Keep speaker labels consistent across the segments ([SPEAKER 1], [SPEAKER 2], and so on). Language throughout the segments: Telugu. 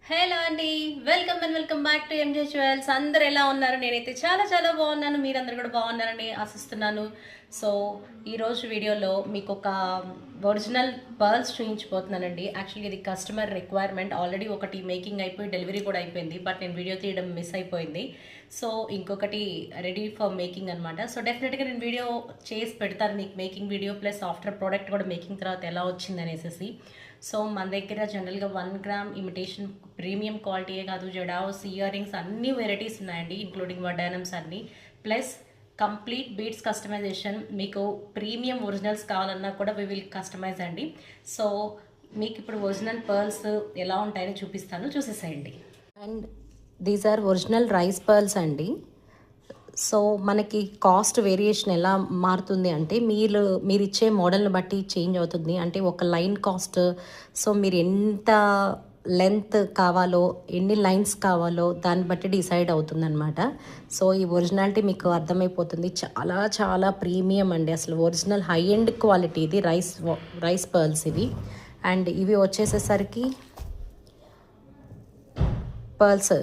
[SPEAKER 1] హలో అండి, welcome back to M J jewels. అందరు ఎలా ఉన్నారు? నేనైతే చాలా బాగున్నాను. మీరందరూ కూడా బాగున్నారని ఆశిస్తున్నాను. సో ఈరోజు వీడియోలో మీకు ఒక ఒరిజినల్ పర్ల్స్ చూపించిపోతున్నానండి. యాక్చువల్లీ ఇది కస్టమర్ రిక్వైర్మెంట్. ఆల్రెడీ ఒకటి మేకింగ్ అయిపోయి డెలివరీ కూడా అయిపోయింది, బట్ నేను వీడియో తీయడం మిస్ అయిపోయింది. సో ఇంకొకటి రెడీ ఫర్ మేకింగ్ అనమాట. సో డెఫినెట్గా నేను వీడియో చేసి పెడతాను మీకు, making video plus after product కూడా మేకింగ్ తర్వాత ఎలా వచ్చింది అనేసి. సో మన దగ్గర జనరల్గా 1 గ్రామ్ ఇమిటేషన్ ప్రీమియం క్వాలిటీయే కాదు, జడావ్స్, ఇయర్ రింగ్స్ అన్ని వెరైటీస్ ఉన్నాయండి, ఇంక్లూడింగ్ వడ్డానమ్స్ అన్ని, ప్లస్ కంప్లీట్ బీడ్స్ కస్టమైజేషన్. మీకు ప్రీమియం ఒరిజినల్స్ కావాలన్నా కూడా వి విల్ కస్టమైజ్ అండి. సో మీకు ఇప్పుడు ఒరిజినల్ పర్ల్స్ ఎలా ఉంటాయని చూపిస్తాను, చూసేసేయండి. And these are original rice pearls అండి. సో మనకి కాస్ట్ వేరియేషన్ ఎలా మారుతుంది అంటే మీరు ఇచ్చే మోడల్ని బట్టి చేంజ్ అవుతుంది. అంటే ఒక లైన్ కాస్ట్, సో మీరు ఎంత లెంత్ కావాలో, ఎన్ని లైన్స్ కావాలో దాన్ని బట్టి డిసైడ్ అవుతుందన్నమాట. సో ఈ ఒరిజినాలిటీ మీకు అర్థమైపోతుంది. చాలా ప్రీమియం అండి, అసలు ఒరిజినల్ హై ఎండ్ క్వాలిటీ ఇది. రైస్ పర్ల్స్ ఇవి. అండ్ ఇవి వచ్చేసేసరికి పర్ల్స్,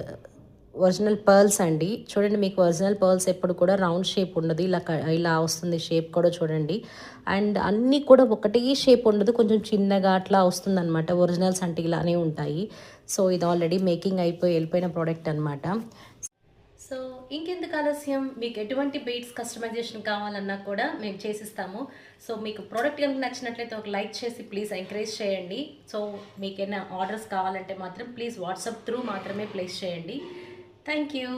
[SPEAKER 1] ఒరిజినల్ పర్ల్స్ అండి. చూడండి, మీకు ఒరిజినల్ పర్ల్స్ ఎప్పుడు కూడా రౌండ్ షేప్ ఉండదు, ఇలా వస్తుంది షేప్ కూడా చూడండి. అండ్ అన్నీ కూడా ఒకటే షేప్ ఉండదు, కొంచెం చిన్నగా అట్లా వస్తుంది అనమాట. ఒరిజినల్స్ అంటే ఇలానే ఉంటాయి. సో ఇది ఆల్రెడీ మేకింగ్ అయిపోయి వెళ్ళిపోయిన ప్రోడక్ట్ అనమాట. సో ఇంకెందుకు ఆలస్యం, మీకు ఎటువంటి బీడ్స్ కస్టమైజేషన్ కావాలన్నా కూడా మేము చేసిస్తాము. సో మీకు ప్రోడక్ట్ కనుక నచ్చినట్లయితే ఒక లైక్ చేసి ప్లీజ్ ఎంకరేజ్ చేయండి. సో మీకు ఏమైనా ఆర్డర్స్ కావాలంటే మాత్రం ప్లీజ్ వాట్సాప్ త్రూ మాత్రమే ప్లేస్ చేయండి. Thank you.